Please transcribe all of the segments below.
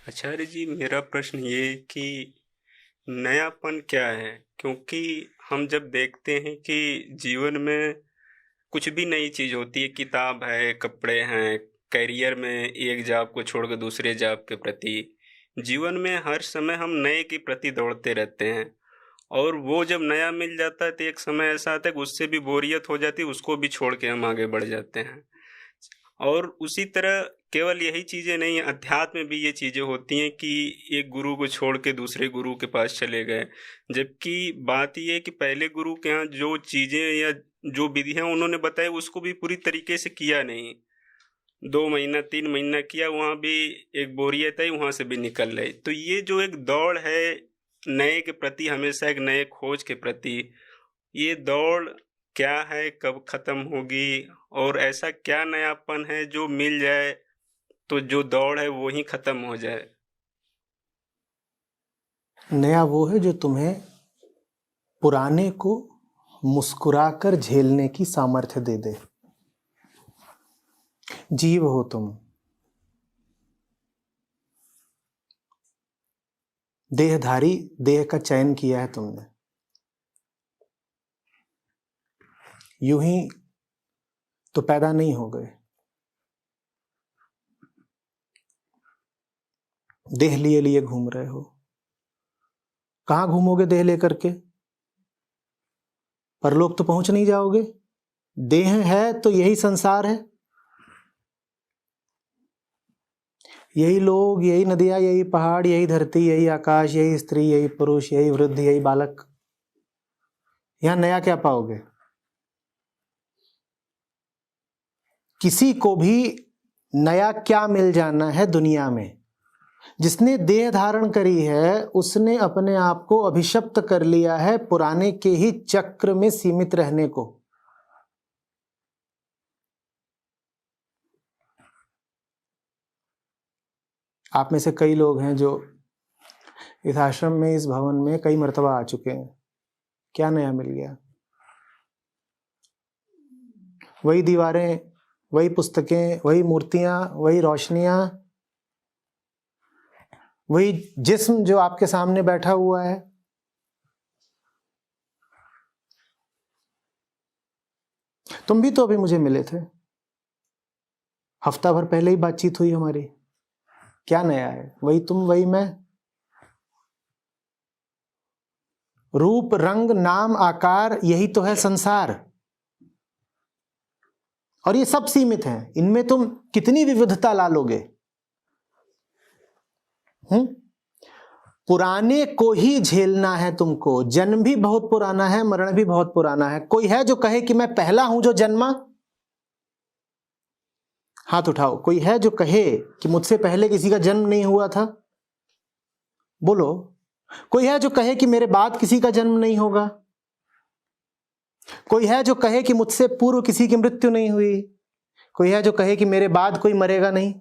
आचार्य जी, मेरा प्रश्न ये है कि नयापन क्या है? क्योंकि हम जब देखते हैं कि जीवन में कुछ भी नई चीज़ होती है, किताब है, कपड़े हैं, करियर में एक जॉब को छोड़कर दूसरे जॉब के प्रति, जीवन में हर समय हम नए के प्रति दौड़ते रहते हैं। और वो जब नया मिल जाता है तो एक समय ऐसा आता है कि उससे भी बोरियत हो जाती है, उसको भी छोड़ के हम आगे बढ़ जाते हैं। और उसी तरह केवल यही चीज़ें नहीं, अध्यात्म में भी ये चीज़ें होती हैं कि एक गुरु को छोड़ के दूसरे गुरु के पास चले गए। जबकि बात ये है कि पहले गुरु के यहाँ जो चीज़ें या जो विधियाँ उन्होंने बताई उसको भी पूरी तरीके से किया नहीं। 2 महीना 3 महीना किया, वहाँ भी एक बोरियत आई, वहाँ से भी निकल रहे। तो ये जो एक दौड़ है नए के प्रति, हमेशा एक नए खोज के प्रति, ये दौड़ क्या है, कब खत्म होगी? और ऐसा क्या नयापन है जो मिल जाए तो जो दौड़ है वो ही खत्म हो जाए? नया वो है जो तुम्हें पुराने को मुस्कुराकर झेलने की सामर्थ्य दे दे। जीव हो तुम, देहधारी, देह का चयन किया है तुमने। यूं ही तो पैदा नहीं हो गए। देह लिए लिए घूम रहे हो। कहां घूमोगे देह लेकर के? परलोक तो पहुंच नहीं जाओगे। देह है तो यही संसार है, यही लोग, यही नदियां, यही पहाड़, यही धरती, यही आकाश, यही स्त्री, यही पुरुष, यही वृद्ध, यही बालक। यहां नया क्या पाओगे? किसी को भी नया क्या मिल जाना है दुनिया में? जिसने देह धारण करी है उसने अपने आप को अभिशप्त कर लिया है पुराने के ही चक्र में सीमित रहने को। आप में से कई लोग हैं जो इस आश्रम में, इस भवन में कई मर्तबा आ चुके हैं। क्या नया मिल गया? वही दीवारें, वही पुस्तकें, वही मूर्तियां, वही रोशनियां, वही जिस्म जो आपके सामने बैठा हुआ है। तुम भी तो अभी मुझे मिले थे, हफ्ता भर पहले ही बातचीत हुई हमारी। क्या नया है? वही तुम, वही मैं। रूप, रंग, नाम, आकार, यही तो है संसार। और ये सब सीमित है। इनमें तुम कितनी विविधता ला लोगे? पुराने को ही झेलना है तुमको। जन्म भी बहुत पुराना है, मरण भी बहुत पुराना है। कोई है जो कहे कि मैं पहला हूं जो जन्मा? हाथ उठाओ। कोई है जो कहे कि मुझसे पहले किसी का जन्म नहीं हुआ था? बोलो। कोई है जो कहे कि मेरे बाद किसी का जन्म नहीं होगा? कोई है जो कहे कि मुझसे पूर्व किसी की मृत्यु नहीं हुई? कोई है जो कहे कि मेरे बाद कोई मरेगा नहीं?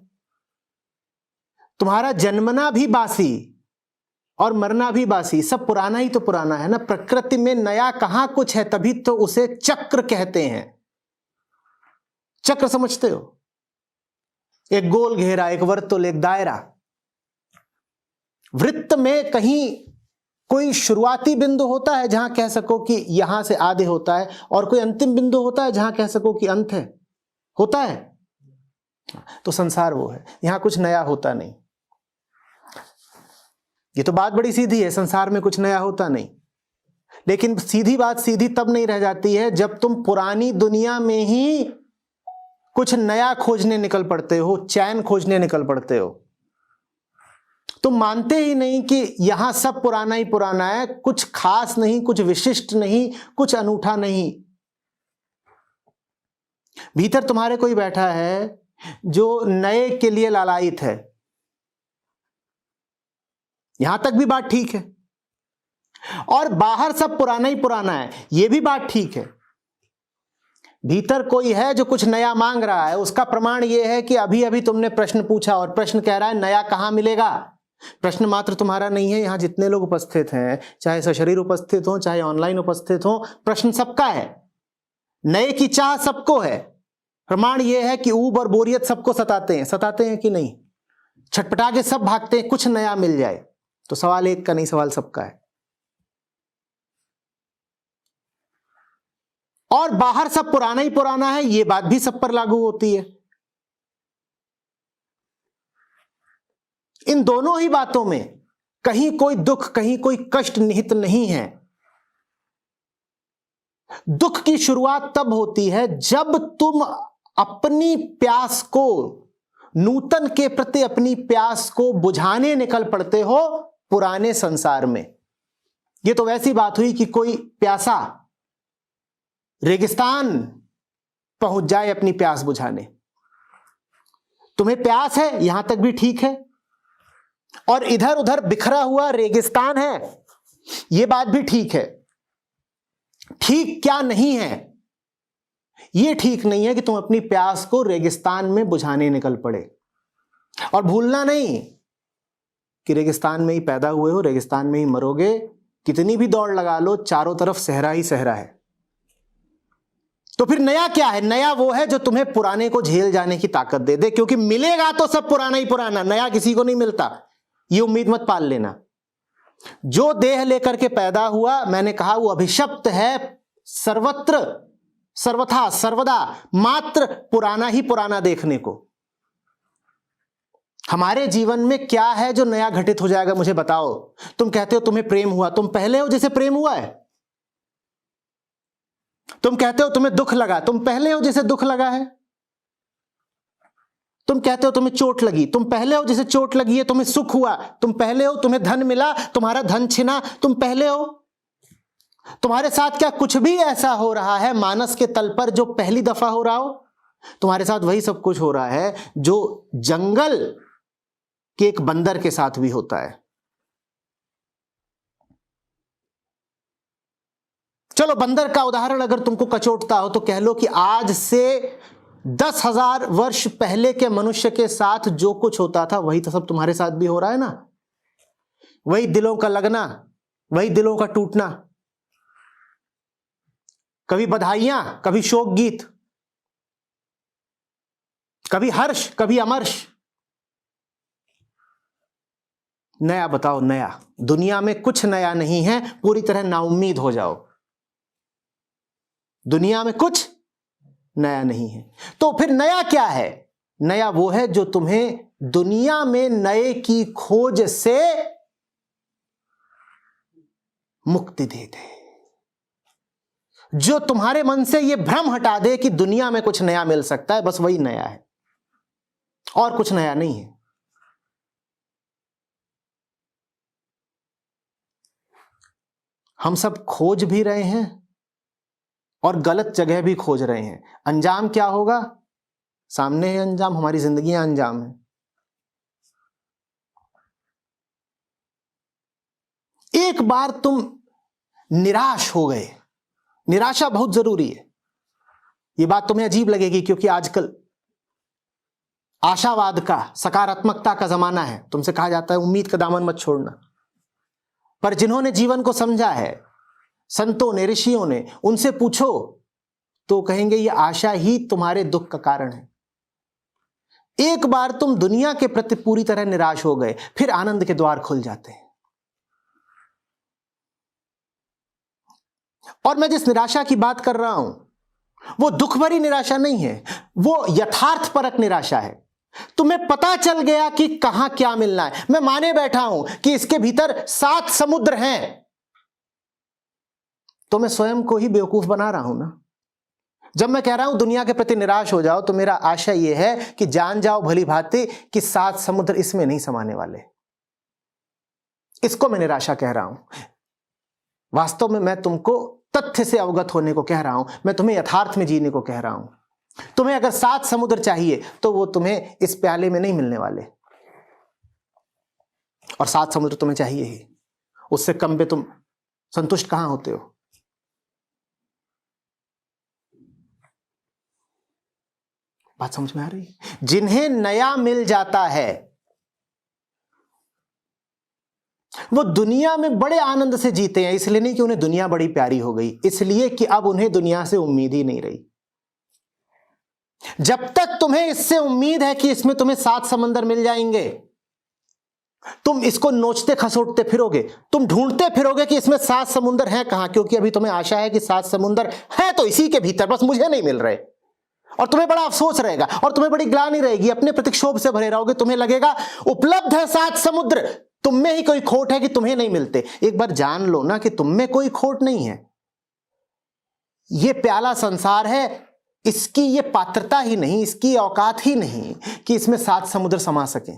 तुम्हारा जन्मना भी बासी और मरना भी बासी, सब पुराना ही तो पुराना है ना। प्रकृति में नया कहां कुछ है, तभी तो उसे चक्र कहते हैं। चक्र समझते हो? एक गोल घेरा, एक वर्तुल, एक दायरा। वृत्त में कहीं कोई शुरुआती बिंदु होता है जहां कह सको कि यहां से आधे होता है, और कोई अंतिम बिंदु होता है जहां कह सको कि अंत है। होता है? तो संसार वो है, यहां कुछ नया होता नहीं। ये तो बात बड़ी सीधी है, संसार में कुछ नया होता नहीं। लेकिन सीधी बात सीधी तब नहीं रह जाती है जब तुम पुरानी दुनिया में ही कुछ नया खोजने निकल पड़ते हो, चैन खोजने निकल पड़ते हो। तुम मानते ही नहीं कि यहां सब पुराना ही पुराना है, कुछ खास नहीं, कुछ विशिष्ट नहीं, कुछ अनूठा नहीं। भीतर तुम्हारे कोई बैठा है जो नए के लिए लालायित है। यहां तक भी बात ठीक है। और बाहर सब पुराना ही पुराना है, यह भी बात ठीक है। भीतर कोई है जो कुछ नया मांग रहा है। उसका प्रमाण यह है कि अभी अभी तुमने प्रश्न पूछा और प्रश्न कह रहा है नया कहां मिलेगा। प्रश्न मात्र तुम्हारा नहीं है, यहां जितने लोग उपस्थित हैं, चाहे सशरीर उपस्थित हो, चाहे ऑनलाइन उपस्थित हो, प्रश्न सबका है। नए की चाह सबको है। प्रमाण यह है कि ऊब और बोरियत सबको सताते हैं। सताते हैं कि नहीं? छटपटा के सब भागते हैं, कुछ नया मिल जाए। तो सवाल एक का नहीं, सवाल सबका है। और बाहर सब पुराना ही पुराना है, यह बात भी सब पर लागू होती है। इन दोनों ही बातों में कहीं कोई दुख, कहीं कोई कष्ट निहित नहीं है। दुख की शुरुआत तब होती है जब तुम अपनी प्यास को, नूतन के प्रति अपनी प्यास को बुझाने निकल पड़ते हो पुराने संसार में। यह तो वैसी बात हुई कि कोई प्यासा रेगिस्तान पहुंच जाए अपनी प्यास बुझाने। तुम्हें प्यास है, यहां तक भी ठीक है, और इधर उधर बिखरा हुआ रेगिस्तान है, यह बात भी ठीक है। ठीक क्या नहीं है? यह ठीक नहीं है कि तुम अपनी प्यास को रेगिस्तान में बुझाने निकल पड़े। और भूलना नहीं कि रेगिस्तान में ही पैदा हुए हो, रेगिस्तान में ही मरोगे। कितनी भी दौड़ लगा लो, चारों तरफ सहरा ही सहरा है। तो फिर नया क्या है? नया वो है जो तुम्हें पुराने को झेल जाने की ताकत दे दे, क्योंकि मिलेगा तो सब पुराना ही पुराना, नया किसी को नहीं मिलता। ये उम्मीद मत पाल लेना। जो देह लेकर के पैदा हुआ, मैंने कहा वो अभिशप्त है, सर्वत्र सर्वथा सर्वदा मात्र पुराना ही पुराना देखने को। हमारे जीवन में क्या है जो नया घटित हो जाएगा? मुझे बताओ। तुम कहते हो तुम्हें प्रेम हुआ, तुम पहले हो जिसे प्रेम हुआ है। तुम कहते हो तुम्हें दुख लगा, तुम पहले हो जिसे दुख लगा है। तुम कहते हो तुम्हें चोट लगी, तुम पहले हो जिसे चोट लगी है। तुम्हें सुख हुआ, तुम पहले हो। तुम्हें धन मिला, तुम्हारा धन छिना, तुम पहले हो। तुम्हारे साथ क्या कुछ भी ऐसा हो रहा है मानस के तल पर जो पहली दफा हो रहा हो? तुम्हारे साथ वही सब कुछ हो रहा है जो जंगल के एक बंदर के साथ भी होता है। चलो, बंदर का उदाहरण अगर तुमको कचोटता हो तो कह लो कि आज से 10,000 वर्ष पहले के मनुष्य के साथ जो कुछ होता था वही तो सब तुम्हारे साथ भी हो रहा है ना। वही दिलों का लगना, वही दिलों का टूटना, कभी बधाइयां, कभी शोक गीत, कभी हर्ष, कभी अमर्ष। नया बताओ, नया? दुनिया में कुछ नया नहीं है, पूरी तरह नाउम्मीद हो जाओ। दुनिया में कुछ नया नहीं है। तो फिर नया क्या है? नया वो है जो तुम्हें दुनिया में नए की खोज से मुक्ति दे दे, जो तुम्हारे मन से यह भ्रम हटा दे कि दुनिया में कुछ नया मिल सकता है। बस वही नया है, और कुछ नया नहीं है। हम सब खोज भी रहे हैं और गलत जगह भी खोज रहे हैं। अंजाम क्या होगा? सामने है अंजाम, हमारी जिंदगियां अंजाम है। एक बार तुम निराश हो गए, निराशा बहुत जरूरी है। यह बात तुम्हें अजीब लगेगी क्योंकि आजकल आशावाद का, सकारात्मकता का जमाना है। तुमसे कहा जाता है उम्मीद का दामन मत छोड़ना। पर जिन्होंने जीवन को समझा है, संतों ने, ऋषियों ने, उनसे पूछो तो कहेंगे ये आशा ही तुम्हारे दुख का कारण है। एक बार तुम दुनिया के प्रति पूरी तरह निराश हो गए, फिर आनंद के द्वार खुल जाते हैं। और मैं जिस निराशा की बात कर रहा हूं वो दुख भरी निराशा नहीं है, वो यथार्थपरक निराशा है। तुम्हें पता चल गया कि कहां क्या मिलना है। मैं माने बैठा हूं कि इसके भीतर 7 समुद्र हैं, तो मैं स्वयं को ही बेवकूफ बना रहा हूं ना। जब मैं कह रहा हूं दुनिया के प्रति निराश हो जाओ, तो मेरा आशा यह है कि जान जाओ भली भांति कि 7 समुद्र इसमें नहीं समाने वाले। इसको मैं निराशा कह रहा हूं। वास्तव में मैं तुमको तथ्य से अवगत होने को कह रहा हूं, मैं तुम्हें यथार्थ में जीने को कह रहा हूं। तुम्हें अगर 7 समुद्र चाहिए तो वो तुम्हें इस प्याले में नहीं मिलने वाले, और 7 समुद्र तुम्हें चाहिए ही। उससे कम पे तुम संतुष्ट कहां होते हो? बात समझ में आ रही है? जिन्हें नया मिल जाता है वो दुनिया में बड़े आनंद से जीते हैं। इसलिए नहीं कि उन्हें दुनिया बड़ी प्यारी हो गई, इसलिए कि अब उन्हें दुनिया से उम्मीद ही नहीं रही। जब तक तुम्हें इससे उम्मीद है कि इसमें तुम्हें 7 समंदर मिल जाएंगे, तुम इसको नोचते खसोटते फिरोगे, तुम ढूंढते फिरोगे कि इसमें 7 समुंदर हैं कहां, क्योंकि अभी तुम्हें आशा है कि 7 समुंदर हैं तो इसी के भीतर, बस मुझे नहीं मिल रहे। और तुम्हें बड़ा अफसोस रहेगा और तुम्हें बड़ी ग्लानि रहेगी, अपने प्रतिक्षोभ से भरे रहोगे। तुम्हें लगेगा उपलब्ध है 7 समुद्र, तुम में ही कोई खोट है कि तुम्हें नहीं मिलते। एक बार जान लो ना कि तुम में कोई खोट नहीं है। यह प्याला संसार है, इसकी ये पात्रता ही नहीं, इसकी औकात ही नहीं कि इसमें 7 समुद्र समा सके।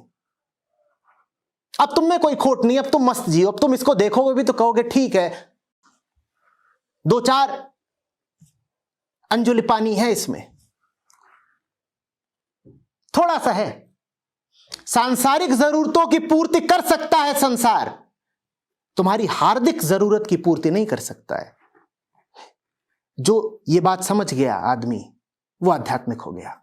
अब तुम में कोई खोट नहीं, अब तुम मस्त जियो। अब तुम इसको देखोगे भी तो कहोगे ठीक है, 2-4 अंजुल पानी है इसमें, थोड़ा सा है। सांसारिक जरूरतों की पूर्ति कर सकता है संसार, तुम्हारी हार्दिक जरूरत की पूर्ति नहीं कर सकता है। जो ये बात समझ गया आदमी, वो आध्यात्मिक हो गया।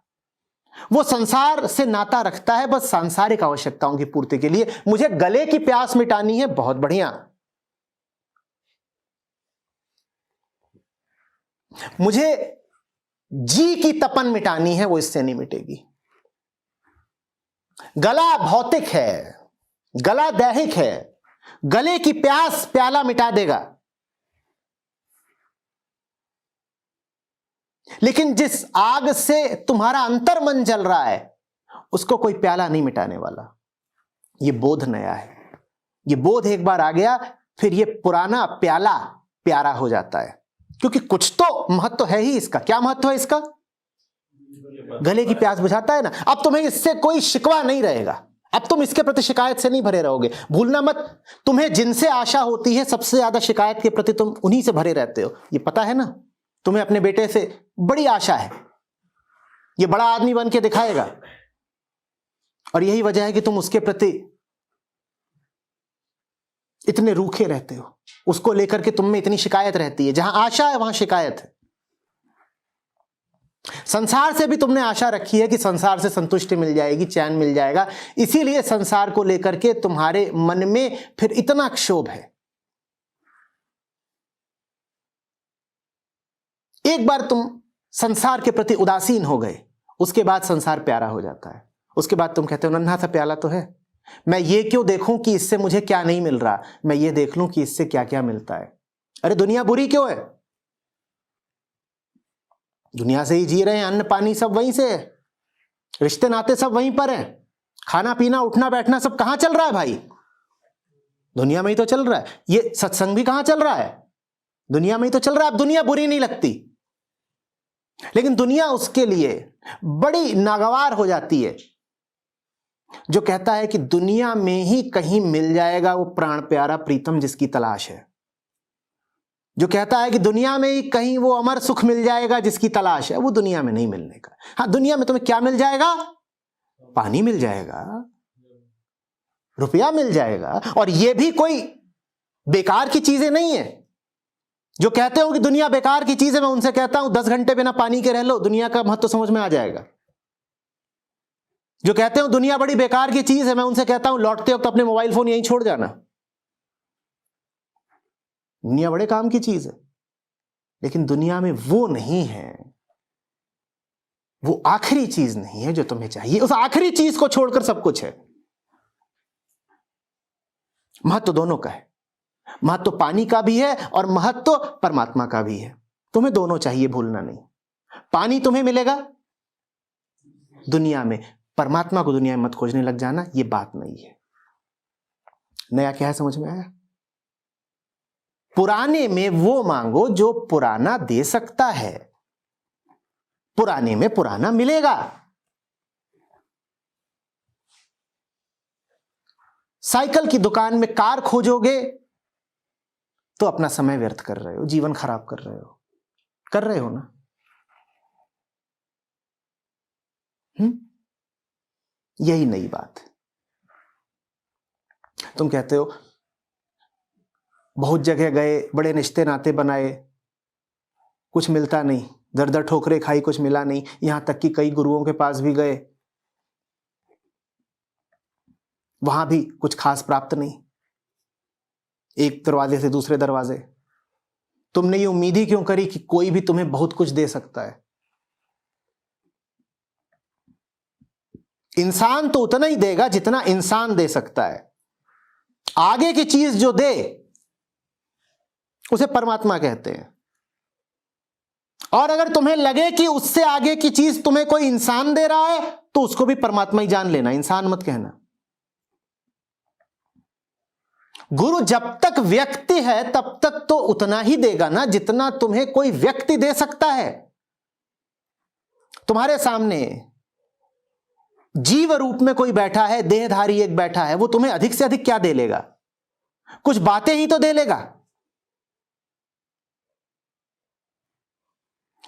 वो संसार से नाता रखता है बस सांसारिक आवश्यकताओं की पूर्ति के लिए। मुझे गले की प्यास मिटानी है, बहुत बढ़िया। मुझे जी की तपन मिटानी है, वो इससे नहीं मिटेगी। गला भौतिक है, गला दैहिक है, गले की प्यास प्याला मिटा देगा। लेकिन जिस आग से तुम्हारा अंतर मन जल रहा है, उसको कोई प्याला नहीं मिटाने वाला। यह बोध नया है। यह बोध एक बार आ गया, फिर यह पुराना प्याला प्यारा हो जाता है, क्योंकि कुछ तो महत्व है ही इसका। क्या महत्व है इसका? गले की प्यास बुझाता है ना। अब तुम्हें इससे कोई शिकवा नहीं रहेगा, अब तुम इसके प्रति शिकायत से नहीं भरे रहोगे। भूलना मत, तुम्हें जिनसे आशा होती है सबसे ज्यादा शिकायत के प्रति तुम उन्हीं से भरे रहते हो। ये पता है ना, तुम्हें अपने बेटे से बड़ी आशा है, ये बड़ा आदमी बन के दिखाएगा, और यही वजह है कि तुम उसके प्रति इतने रूखे रहते हो। उसको लेकर के तुम में इतनी शिकायत रहती है। जहां आशा है वहां शिकायत है। संसार से भी तुमने आशा रखी है कि संसार से संतुष्टि मिल जाएगी, चैन मिल जाएगा, इसीलिए संसार को लेकर के तुम्हारे मन में फिर इतना क्षोभ है। एक बार तुम संसार के प्रति उदासीन हो गए, उसके बाद संसार प्यारा हो जाता है। उसके बाद तुम कहते हो नन्हा सा प्याला तो है, मैं ये क्यों देखूं कि इससे मुझे क्या नहीं मिल रहा, मैं ये देख लूं कि इससे क्या क्या मिलता है। अरे दुनिया बुरी क्यों है? दुनिया से ही जी रहे हैं, अन्न पानी सब वहीं से है, रिश्ते नाते सब वहीं पर हैं, खाना पीना उठना बैठना सब कहां चल रहा है भाई? दुनिया में ही तो चल रहा है। ये सत्संग भी कहां चल रहा है? दुनिया में ही तो चल रहा है। अब दुनिया बुरी नहीं लगती, लेकिन दुनिया उसके लिए बड़ी नागवार हो जाती है जो कहता है कि दुनिया में ही कहीं मिल जाएगा वो प्राण प्यारा प्रीतम जिसकी तलाश है, जो कहता है कि दुनिया में ही कहीं वो अमर सुख मिल जाएगा जिसकी तलाश है। वो दुनिया में नहीं मिलने का। हाँ, दुनिया में तुम्हें क्या मिल जाएगा? पानी मिल जाएगा, रुपया मिल जाएगा, और ये भी कोई बेकार की चीजें नहीं है। जो कहते हो कि दुनिया बेकार की चीज है, मैं उनसे कहता हूं 10 घंटे बिना पानी के रह लो, दुनिया का महत्व समझ में आ जाएगा। जो कहते हो दुनिया बड़ी बेकार की चीज है, मैं उनसे कहता हूं लौटते वक्त अपने मोबाइल फोन यहीं छोड़ जाना। दुनिया बड़े काम की चीज है, लेकिन दुनिया में वो नहीं है, वो आखिरी चीज नहीं है जो तुम्हें चाहिए। उस आखिरी चीज को छोड़कर सब कुछ है। महत्व दोनों का है। महत्व पानी का भी है और महत्व परमात्मा का भी है। तुम्हें दोनों चाहिए, भूलना नहीं। पानी तुम्हें मिलेगा दुनिया में, परमात्मा को दुनिया में मत खोजने लग जाना, ये बात नहीं है। नया क्या है समझ में आया? पुराने में वो मांगो जो पुराना दे सकता है, पुराने में पुराना मिलेगा। साइकिल की दुकान में कार खोजोगे तो अपना समय व्यर्थ कर रहे हो, जीवन खराब कर रहे हो ना। यही नई बात है। तुम कहते हो बहुत जगह गए, बड़े रिश्ते नाते बनाए, कुछ मिलता नहीं, दर दर ठोकरे खाई, कुछ मिला नहीं। यहां तक कि कई गुरुओं के पास भी गए, वहां भी कुछ खास प्राप्त नहीं, एक दरवाजे से दूसरे दरवाजे। तुमने ये उम्मीद ही क्यों करी कि कोई भी तुम्हें बहुत कुछ दे सकता है? इंसान तो उतना ही देगा जितना इंसान दे सकता है। आगे की चीज जो दे उसे परमात्मा कहते हैं। और अगर तुम्हें लगे कि उससे आगे की चीज तुम्हें कोई इंसान दे रहा है तो उसको भी परमात्मा ही जान लेना, इंसान मत कहना। गुरु जब तक व्यक्ति है तब तक तो उतना ही देगा ना जितना तुम्हें कोई व्यक्ति दे सकता है। तुम्हारे सामने जीव रूप में कोई बैठा है, देहधारी एक बैठा है, वो तुम्हें अधिक से अधिक क्या दे लेगा? कुछ बातें ही तो दे लेगा।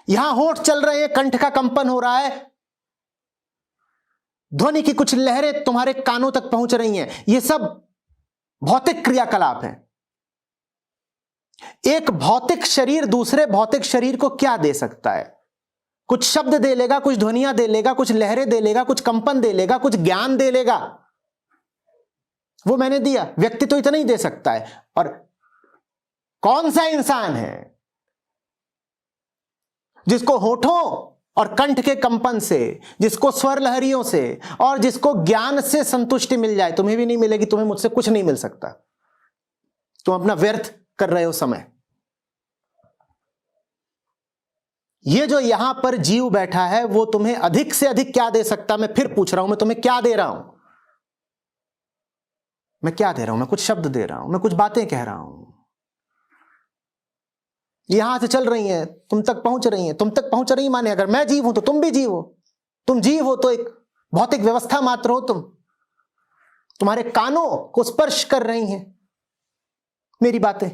यहां होंठ चल रहे हैं, कंठ का कंपन हो रहा है, ध्वनि की कुछ लहरें तुम्हारे कानों तक पहुंच रही हैं, ये सब भौतिक क्रियाकलाप हैं। एक भौतिक शरीर दूसरे भौतिक शरीर को क्या दे सकता है? कुछ शब्द दे लेगा, कुछ ध्वनियां दे लेगा, कुछ लहरें दे लेगा, कुछ कंपन दे लेगा, कुछ ज्ञान दे लेगा। वो मैंने दिया। व्यक्ति तो इतना ही दे सकता है। और कौन सा इंसान है जिसको होठों और कंठ के कंपन से, जिसको स्वर लहरियों से और जिसको ज्ञान से संतुष्टि मिल जाए? तुम्हें भी नहीं मिलेगी, तुम्हें मुझसे कुछ नहीं मिल सकता। तुम अपना व्यर्थ कर रहे हो समय। ये जो यहां पर जीव बैठा है वो तुम्हें अधिक से अधिक क्या दे सकता? मैं फिर पूछ रहा हूं, मैं तुम्हें क्या दे रहा हूं? मैं क्या दे रहा हूं? मैं कुछ शब्द दे रहा हूं, मैं कुछ बातें कह रहा हूं, यहां से चल रही हैं, तुम तक पहुंच रही हैं। तुम तक पहुंच रही माने अगर मैं जीव हूं तो तुम भी जीव हो। तुम जीव हो तो एक भौतिक व्यवस्था मात्र हो। तुम्हारे कानों को स्पर्श कर रही हैं मेरी बातें।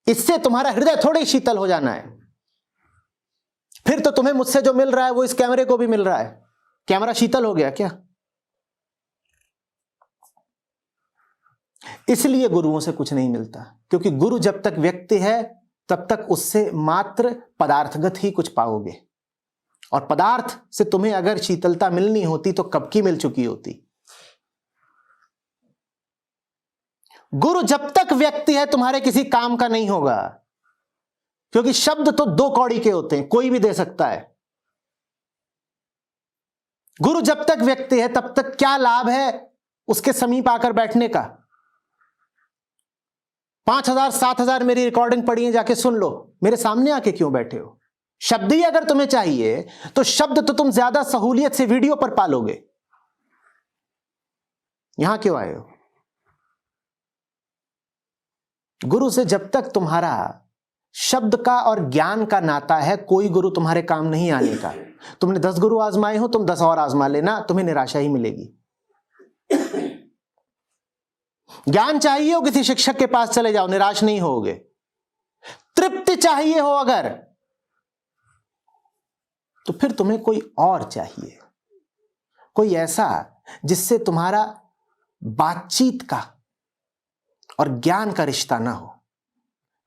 इससे तुम्हारा हृदय थोड़े ही शीतल हो जाना है। फिर तो तुम्हें मुझसे जो मिल रहा है वो इस कैमरे को भी मिल रहा है। कैमरा शीतल हो गया क्या? इसलिए गुरुओं से कुछ नहीं मिलता, क्योंकि गुरु जब तक व्यक्ति है तब तक उससे मात्र पदार्थगत ही कुछ पाओगे। और पदार्थ से तुम्हें अगर शीतलता मिलनी होती तो कब की मिल चुकी होती। गुरु जब तक व्यक्ति है तुम्हारे किसी काम का नहीं होगा, क्योंकि शब्द तो दो कौड़ी के होते हैं, कोई भी दे सकता है। गुरु जब तक व्यक्ति है तब तक क्या लाभ है उसके समीप आकर बैठने का? 5,000 7,000 मेरी रिकॉर्डिंग पड़ी है, जाके सुन लो। मेरे सामने आके क्यों बैठे हो? शब्द ही अगर तुम्हें चाहिए तो शब्द तो तुम ज्यादा सहूलियत से वीडियो पर पालोगे। यहां क्यों आए हो? गुरु से जब तक तुम्हारा शब्द का और ज्ञान का नाता है, कोई गुरु तुम्हारे काम नहीं आने का। तुमने 10 गुरु आजमाए हो, तुम 10 और आजमा लेना, तुम्हें निराशा ही मिलेगी। ज्ञान चाहिए हो, किसी शिक्षक के पास चले जाओ, निराश नहीं होगे। तृप्ति चाहिए हो अगर, तो फिर तुम्हें कोई और चाहिए, कोई ऐसा जिससे तुम्हारा बातचीत का और ज्ञान का रिश्ता ना हो,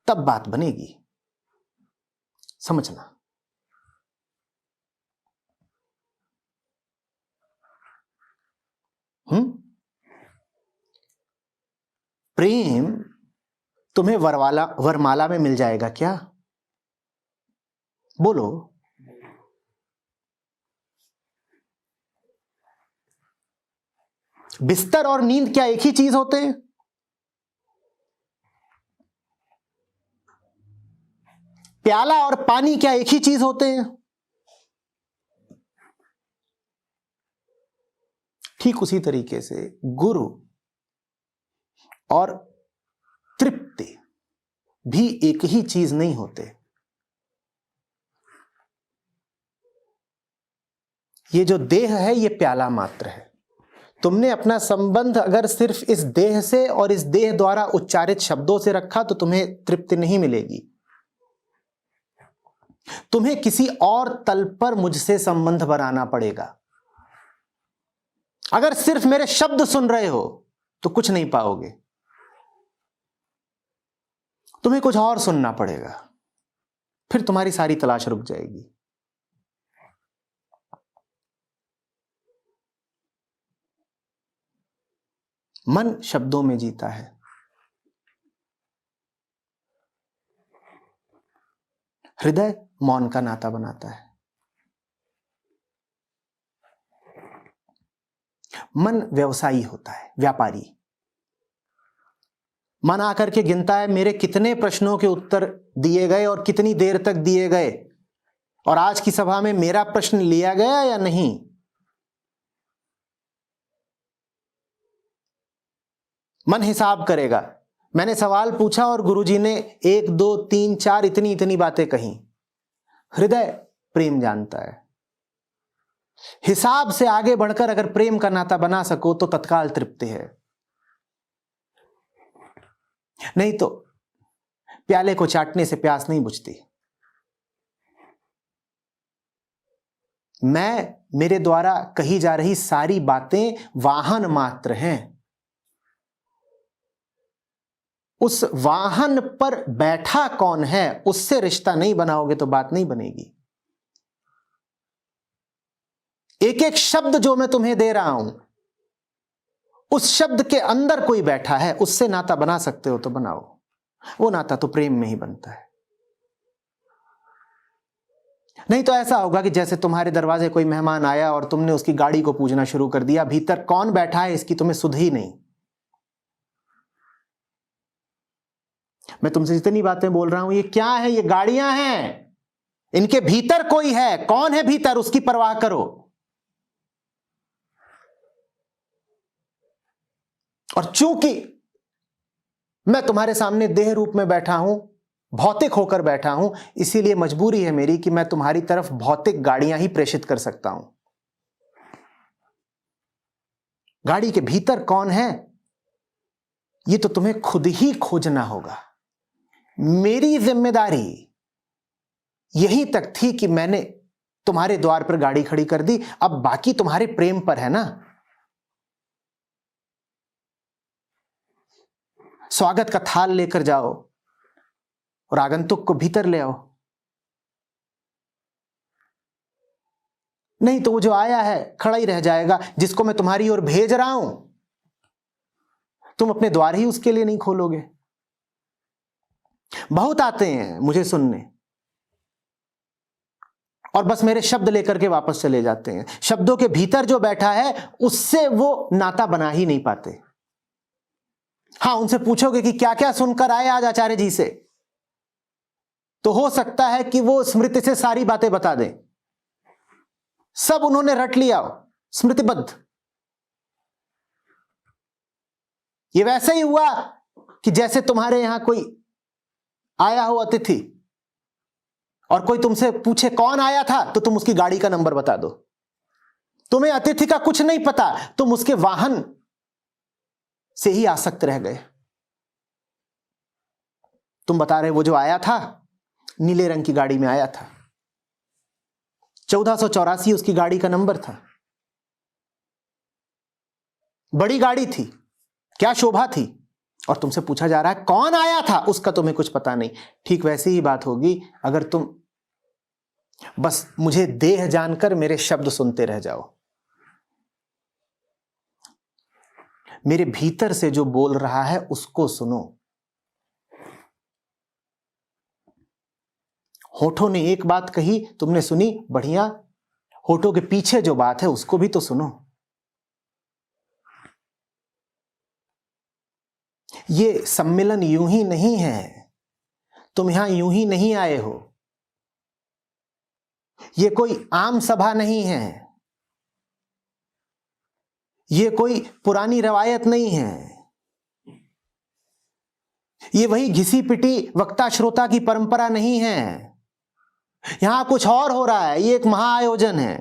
तब बात बनेगी। समझना। प्रेम तुम्हें वरमाला में मिल जाएगा क्या? बोलो। बिस्तर और नींद क्या एक ही चीज होते हैं? प्याला और पानी क्या एक ही चीज होते हैं? ठीक उसी तरीके से गुरु और तृप्ति भी एक ही चीज नहीं होते। ये जो देह है ये प्याला मात्र है। तुमने अपना संबंध अगर सिर्फ इस देह से और इस देह द्वारा उच्चारित शब्दों से रखा तो तुम्हें तृप्ति नहीं मिलेगी। तुम्हें किसी और तल पर मुझसे संबंध बनाना पड़ेगा। अगर सिर्फ मेरे शब्द सुन रहे हो तो कुछ नहीं पाओगे, तुम्हें कुछ और सुनना पड़ेगा, फिर तुम्हारी सारी तलाश रुक जाएगी। मन शब्दों में जीता है। हृदय मौन का नाता बनाता है। मन व्यवसायी होता है, व्यापारी। मन आकर के गिनता है मेरे कितने प्रश्नों के उत्तर दिए गए और कितनी देर तक दिए गए, और आज की सभा में मेरा प्रश्न लिया गया या नहीं। मन हिसाब करेगा। मैंने सवाल पूछा और गुरुजी ने 1 2 3 4 इतनी इतनी बातें कही। हृदय प्रेम जानता है। हिसाब से आगे बढ़कर अगर प्रेम का नाता बना सको तो तत्काल तृप्ति है, नहीं तो प्याले को चाटने से प्यास नहीं बुझती। मैं, मेरे द्वारा कही जा रही सारी बातें वाहन मात्र हैं। उस वाहन पर बैठा कौन है, उससे रिश्ता नहीं बनाओगे तो बात नहीं बनेगी। एक एक शब्द जो मैं तुम्हें दे रहा हूं, उस शब्द के अंदर कोई बैठा है, उससे नाता बना सकते हो तो बनाओ। वो नाता तो प्रेम में ही बनता है। नहीं तो ऐसा होगा कि जैसे तुम्हारे दरवाजे कोई मेहमान आया और तुमने उसकी गाड़ी को पूजना शुरू कर दिया, भीतर कौन बैठा है इसकी तुम्हें सुध ही नहीं। मैं तुमसे जितनी बातें बोल रहा हूं, ये क्या है? ये गाड़ियां हैं, इनके भीतर कोई है। कौन है भीतर, उसकी परवाह करो। और चूंकि मैं तुम्हारे सामने देह रूप में बैठा हूं, भौतिक होकर बैठा हूं, इसीलिए मजबूरी है मेरी कि मैं तुम्हारी तरफ भौतिक गाड़ियां ही प्रेषित कर सकता हूं। गाड़ी के भीतर कौन है, ये तो तुम्हें खुद ही खोजना होगा। मेरी जिम्मेदारी यही तक थी कि मैंने तुम्हारे द्वार पर गाड़ी खड़ी कर दी। अब बाकी तुम्हारे प्रेम पर है ना। स्वागत का थाल लेकर जाओ और आगंतुक को भीतर ले आओ। नहीं तो वो जो आया है खड़ा ही रह जाएगा। जिसको मैं तुम्हारी ओर भेज रहा हूं, तुम अपने द्वार ही उसके लिए नहीं खोलोगे। बहुत आते हैं मुझे सुनने और बस मेरे शब्द लेकर के वापस चले जाते हैं। शब्दों के भीतर जो बैठा है उससे वो नाता बना ही नहीं पाते। हां, उनसे पूछोगे कि क्या क्या सुनकर आए आज आचार्य जी से, तो हो सकता है कि वो स्मृति से सारी बातें बता दें। सब उन्होंने रट लिया, स्मृतिबद्ध। ये वैसे ही हुआ कि जैसे तुम्हारे यहां कोई आया हो अतिथि और कोई तुमसे पूछे कौन आया था, तो तुम उसकी गाड़ी का नंबर बता दो। तुम्हें अतिथि का कुछ नहीं पता, तुम उसके वाहन से ही आसक्त रह गए। तुम बता रहे वो जो आया था नीले रंग की गाड़ी में आया था, 1484 उसकी गाड़ी का नंबर था। बड़ी गाड़ी थी, क्या शोभा थी। और तुमसे पूछा जा रहा है कौन आया था, उसका तुम्हें कुछ पता नहीं। ठीक वैसी ही बात होगी अगर तुम बस मुझे देह जानकर मेरे शब्द सुनते रह जाओ। मेरे भीतर से जो बोल रहा है उसको सुनो। होठों ने एक बात कही, तुमने सुनी, बढ़िया। होठों के पीछे जो बात है उसको भी तो सुनो। ये सम्मेलन यूं ही नहीं है, तुम यहां यूं ही नहीं आए हो। ये कोई आम सभा नहीं है, ये कोई पुरानी रवायत नहीं है। ये वही घिसी पिटी वक्ता श्रोता की परंपरा नहीं है। यहां कुछ और हो रहा है, ये एक महाआयोजन है।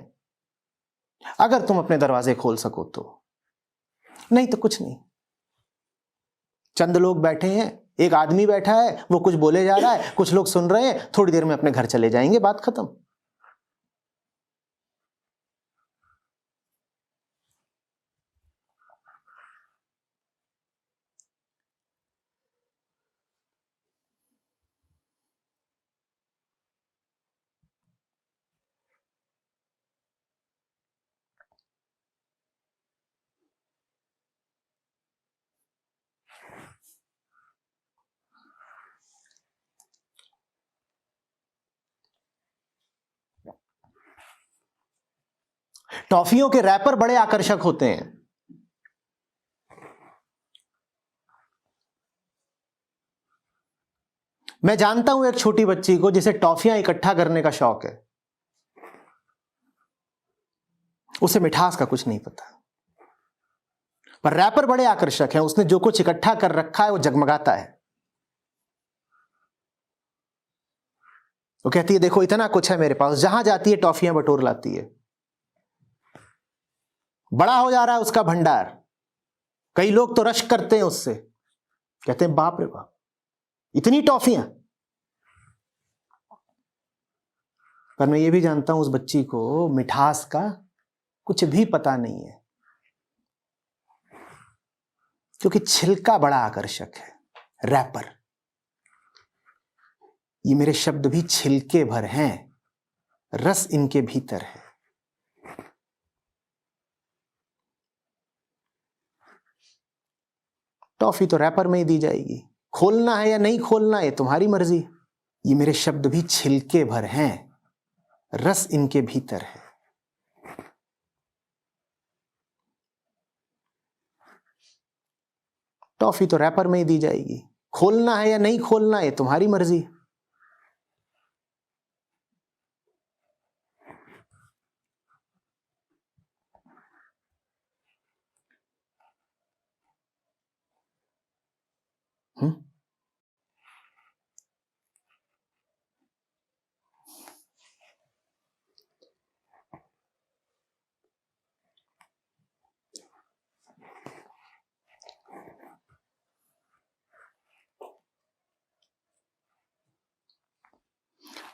अगर तुम अपने दरवाजे खोल सको तो, नहीं तो कुछ नहीं। चंद लोग बैठे हैं, एक आदमी बैठा है, वो कुछ बोले जा रहा है, कुछ लोग सुन रहे हैं, थोड़ी देर में अपने घर चले जाएंगे, बात खत्म। टॉफियों के रैपर बड़े आकर्षक होते हैं। मैं जानता हूं एक छोटी बच्ची को जिसे टॉफियां इकट्ठा करने का शौक है, उसे मिठास का कुछ नहीं पता, पर रैपर बड़े आकर्षक हैं। उसने जो कुछ इकट्ठा कर रखा है वो जगमगाता है। वो कहती है देखो इतना कुछ है मेरे पास, जहां जाती है टॉफियां बटोर लाती है। बड़ा हो जा रहा है उसका भंडार, कई लोग तो रश करते हैं उससे, कहते हैं बाप रे बाप इतनी टॉफियां। पर मैं ये भी जानता हूं उस बच्ची को मिठास का कुछ भी पता नहीं है, क्योंकि छिलका बड़ा आकर्षक है। रैपर, ये मेरे शब्द भी छिलके भर हैं, रस इनके भीतर है। टॉफी तो रैपर में ही दी जाएगी, खोलना है या नहीं खोलना है तुम्हारी मर्जी। ये मेरे शब्द भी छिलके भर हैं, रस इनके भीतर है। टॉफी तो रैपर में ही दी जाएगी, खोलना है या नहीं खोलना है तुम्हारी मर्जी।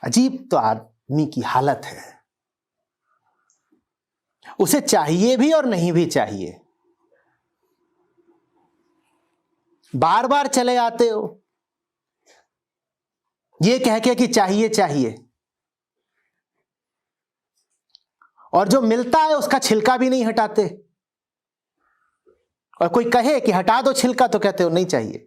अजीब तो आदमी की हालत है, उसे चाहिए भी और नहीं भी चाहिए। बार बार चले आते हो ये कह के कि चाहिए चाहिए, और जो मिलता है उसका छिलका भी नहीं हटाते। और कोई कहे कि हटा दो छिलका तो कहते हो नहीं चाहिए।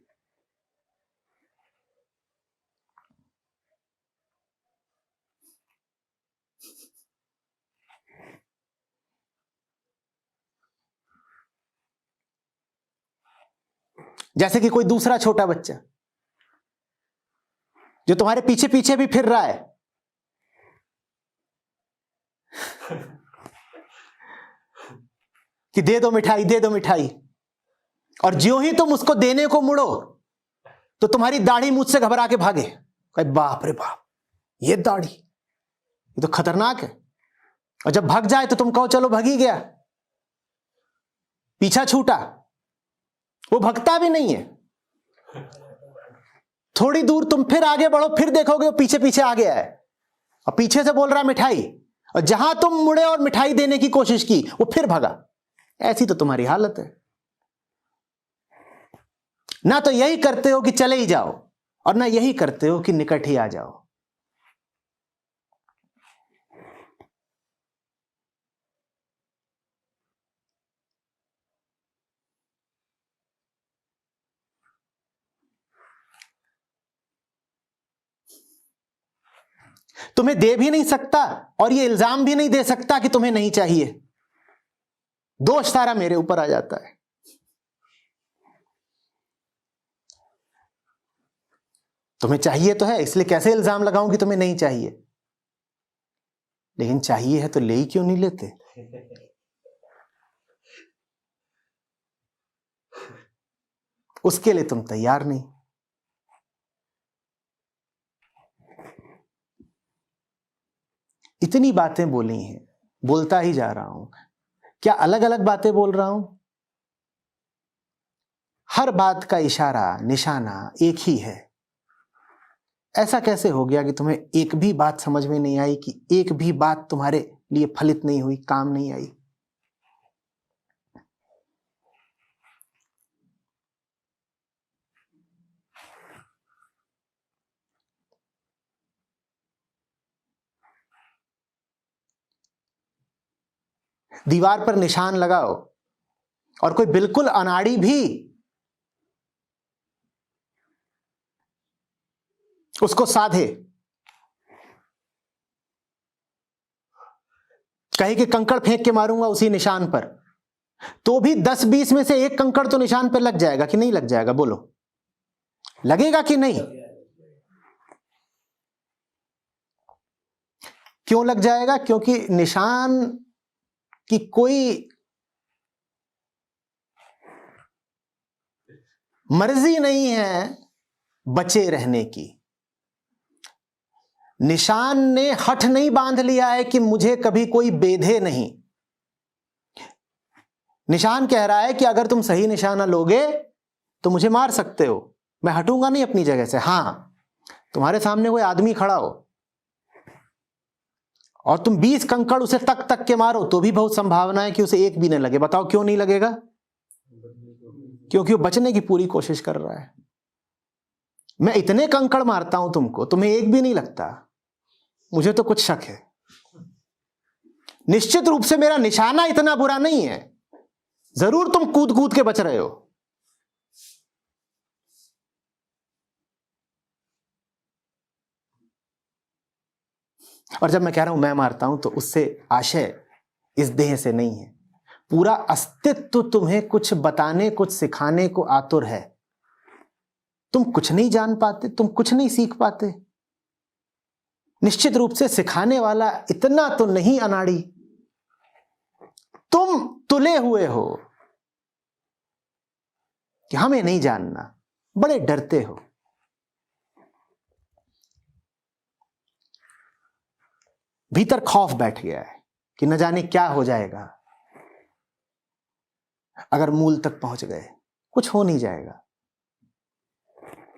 जैसे कि कोई दूसरा छोटा बच्चा जो तुम्हारे पीछे पीछे भी फिर रहा है, कि दे दो मिठाई दे दो मिठाई, और ज्यों ही तुम उसको देने को मुड़ो तो तुम्हारी दाढ़ी मुझसे घबरा के भागे। कहे बाप रे बाप ये दाढ़ी, ये तो खतरनाक है। और जब भाग जाए तो तुम कहो चलो भाग ही गया, पीछा छूटा। वो भगता भी नहीं है। थोड़ी दूर तुम फिर आगे बढ़ो, फिर देखोगे वो पीछे पीछे आ गया है और पीछे से बोल रहा मिठाई, और जहां तुम मुड़े और मिठाई देने की कोशिश की वो फिर भागा। ऐसी तो तुम्हारी हालत है। ना तो यही करते हो कि चले ही जाओ, और ना यही करते हो कि निकट ही आ जाओ। तुम्हें दे भी नहीं सकता और ये इल्जाम भी नहीं दे सकता कि तुम्हें नहीं चाहिए। दोष सारा मेरे ऊपर आ जाता है। तुम्हें चाहिए तो है, इसलिए कैसे इल्जाम लगाऊं कि तुम्हें नहीं चाहिए। लेकिन चाहिए है तो ले ही क्यों नहीं लेते? उसके लिए तुम तैयार नहीं। इतनी बातें बोली हैं, बोलता ही जा रहा हूं। क्या अलग अलग बातें बोल रहा हूं? हर बात का इशारा निशाना एक ही है। ऐसा कैसे हो गया कि तुम्हें एक भी बात समझ में नहीं आई, कि एक भी बात तुम्हारे लिए फलित नहीं हुई, काम नहीं आई? दीवार पर निशान लगाओ और कोई बिल्कुल अनाड़ी भी उसको साधे, कहे कि कंकड़ फेंक के मारूंगा उसी निशान पर, तो भी 10-20 में से एक कंकड़ तो निशान पर लग जाएगा कि नहीं लग जाएगा? बोलो, लगेगा कि नहीं? क्यों लग जाएगा? क्योंकि निशान की कोई मर्जी नहीं है बचे रहने की। निशान ने हठ नहीं बांध लिया है कि मुझे कभी कोई बेधे नहीं। निशान कह रहा है कि अगर तुम सही निशाना लोगे तो मुझे मार सकते हो, मैं हटूंगा नहीं अपनी जगह से। हां, तुम्हारे सामने कोई आदमी खड़ा हो और तुम 20 कंकड़ उसे तक तक के मारो तो भी बहुत संभावना है कि उसे एक भी न लगे। बताओ क्यों नहीं लगेगा? क्योंकि वो बचने की पूरी कोशिश कर रहा है। मैं इतने कंकड़ मारता हूं तुमको, तुम्हें एक भी नहीं लगता, मुझे तो कुछ शक है। निश्चित रूप से मेरा निशाना इतना बुरा नहीं है, जरूर तुम कूद कूद के बच रहे हो। और जब मैं कह रहा हूं मैं मारता हूं तो उससे आशय इस देह से नहीं है। पूरा अस्तित्व तुम्हें कुछ बताने, कुछ सिखाने को आतुर है। तुम कुछ नहीं जान पाते, तुम कुछ नहीं सीख पाते। निश्चित रूप से सिखाने वाला इतना तो नहीं अनाड़ी। तुम तुले हुए हो कि हमें नहीं जानना, बड़े डरते हो। भीतर खौफ बैठ गया है कि न जाने क्या हो जाएगा अगर मूल तक पहुंच गए। कुछ हो नहीं जाएगा,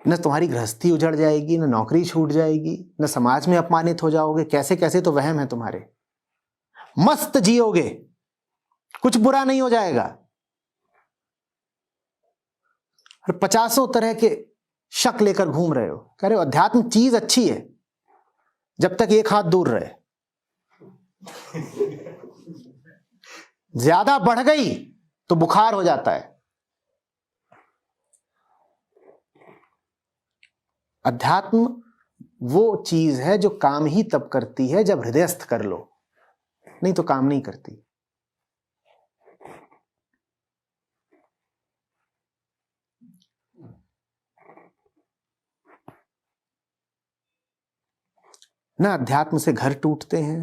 न तुम्हारी गृहस्थी उजड़ जाएगी, न नौकरी छूट जाएगी, न समाज में अपमानित हो जाओगे। कैसे कैसे तो वहम है तुम्हारे। मस्त जियोगे, कुछ बुरा नहीं हो जाएगा। और 50 तरह के शक लेकर घूम रहे हो, कह रहे हो अध्यात्म चीज अच्छी है जब तक एक हाथ दूर रहे। ज्यादा बढ़ गई तो बुखार हो जाता है। अध्यात्म वो चीज है जो काम ही तब करती है जब हृदयस्थ कर लो, नहीं तो काम नहीं करती। न अध्यात्म से घर टूटते हैं,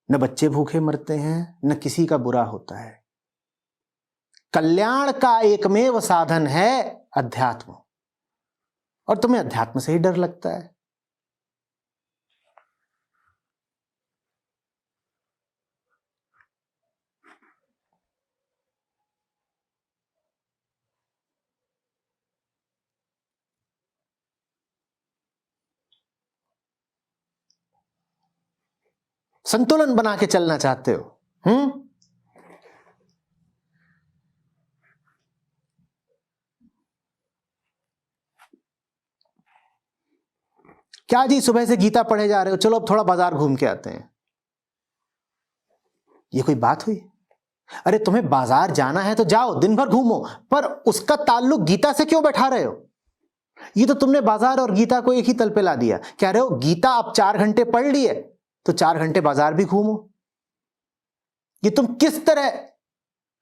न बच्चे भूखे मरते हैं, न किसी का बुरा होता है। कल्याण का एकमेव साधन है अध्यात्म, और तुम्हें अध्यात्म से ही डर लगता है। संतुलन बना के चलना चाहते हो। क्या जी सुबह से गीता पढ़े जा रहे हो, चलो अब थोड़ा बाजार घूम के आते हैं। ये कोई बात हुई? अरे तुम्हें बाजार जाना है तो जाओ, दिन भर घूमो, पर उसका ताल्लुक गीता से क्यों बैठा रहे हो? ये तो तुमने बाजार और गीता को एक ही तल पे ला दिया। कह रहे हो गीता आप 4 घंटे पढ़ लिए तो 4 घंटे बाजार भी घूमो। ये तुम किस तरह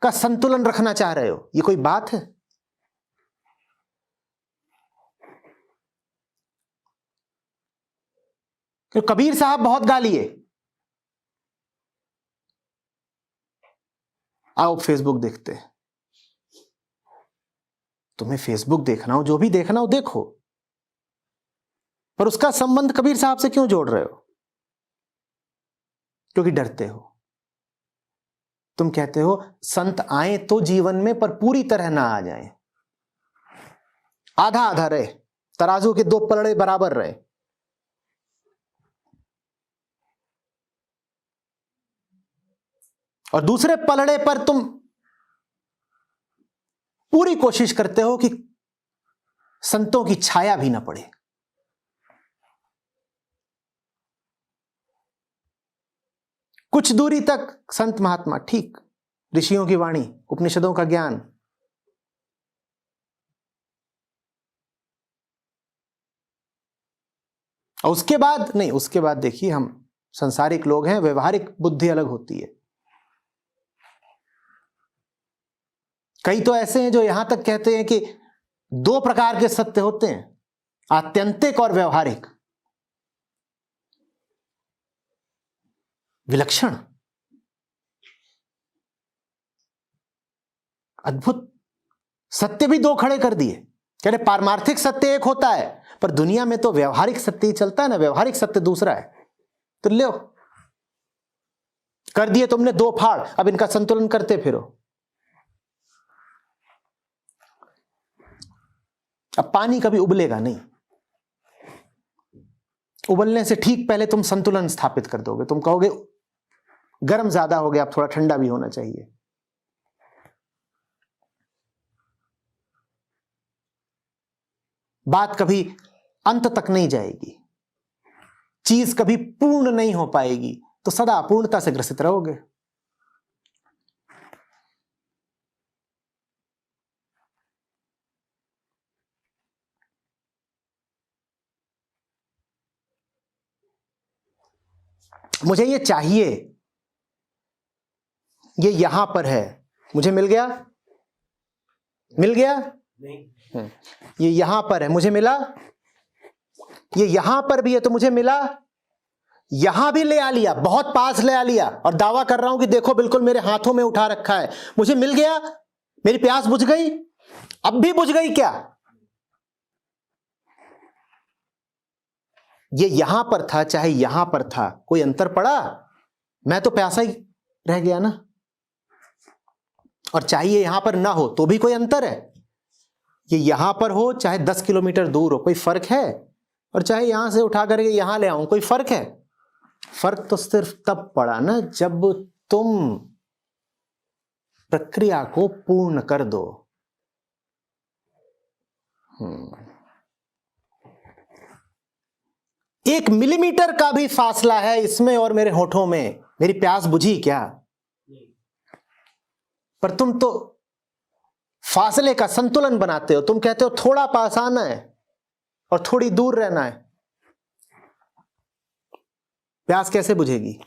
का संतुलन रखना चाह रहे हो? ये कोई बात है? कि कबीर साहब बहुत गालिए। आओ फेसबुक देखते हैं। तुम्हें फेसबुक देखना हो, जो भी देखना हो देखो, पर उसका संबंध कबीर साहब से क्यों जोड़ रहे हो? क्योंकि डरते हो। तुम कहते हो संत आए तो जीवन में, पर पूरी तरह ना आ जाए, आधा आधा रहे, तराजू के 2 पलड़े बराबर रहे। और दूसरे पलड़े पर तुम पूरी कोशिश करते हो कि संतों की छाया भी ना पड़े। कुछ दूरी तक संत महात्मा ठीक, ऋषियों की वाणी, उपनिषदों का ज्ञान, और उसके बाद नहीं, उसके बाद देखिए हम संसारिक लोग हैं, व्यवहारिक बुद्धि अलग होती है। कई तो ऐसे हैं जो यहां तक कहते हैं कि 2 प्रकार के सत्य होते हैं, आत्यंतिक और व्यवहारिक। विलक्षण, अद्भुत सत्य भी दो खड़े कर दिए। कह रहे पारमार्थिक सत्य एक होता है, पर दुनिया में तो व्यवहारिक सत्य ही चलता है ना, व्यवहारिक सत्य दूसरा है। तो लो कर दिए तुमने दो फाड़, अब इनका संतुलन करते फिरो। अब पानी कभी उबलेगा नहीं, उबलने से ठीक पहले तुम संतुलन स्थापित कर दोगे। तुम कहोगे गर्म ज्यादा हो गया, अब थोड़ा ठंडा भी होना चाहिए। बात कभी अंत तक नहीं जाएगी, चीज कभी पूर्ण नहीं हो पाएगी, तो सदा अपूर्णता से ग्रसित रहोगे। मुझे ये चाहिए, ये यहां पर है, मुझे मिल गया? मिल गया? नहीं। ये यहां पर है, मुझे मिला? ये यहां पर भी है तो मुझे मिला? यहां भी ले आ लिया, बहुत पास ले आ लिया, और दावा कर रहा हूं कि देखो बिल्कुल मेरे हाथों में उठा रखा है, मुझे मिल गया? मेरी प्यास बुझ गई? अब भी बुझ गई क्या? ये यहां पर था चाहे यहां पर था, कोई अंतर पड़ा? मैं तो प्यासा ही रह गया ना। और चाहिए यहां पर ना हो तो भी कोई अंतर है? ये यहां पर हो चाहे 10 किलोमीटर दूर हो, कोई फर्क है? और चाहे यहां से उठा करके यहां ले आऊं, कोई फर्क है? फर्क तो सिर्फ तब पड़ा ना जब तुम प्रक्रिया को पूर्ण कर दो। एक मिलीमीटर का भी फासला है इसमें और मेरे होठों में, मेरी प्यास बुझी क्या? पर तुम तो फासले का संतुलन बनाते हो। तुम कहते हो थोड़ा पास आना है और थोड़ी दूर रहना है। प्यास कैसे बुझेगी?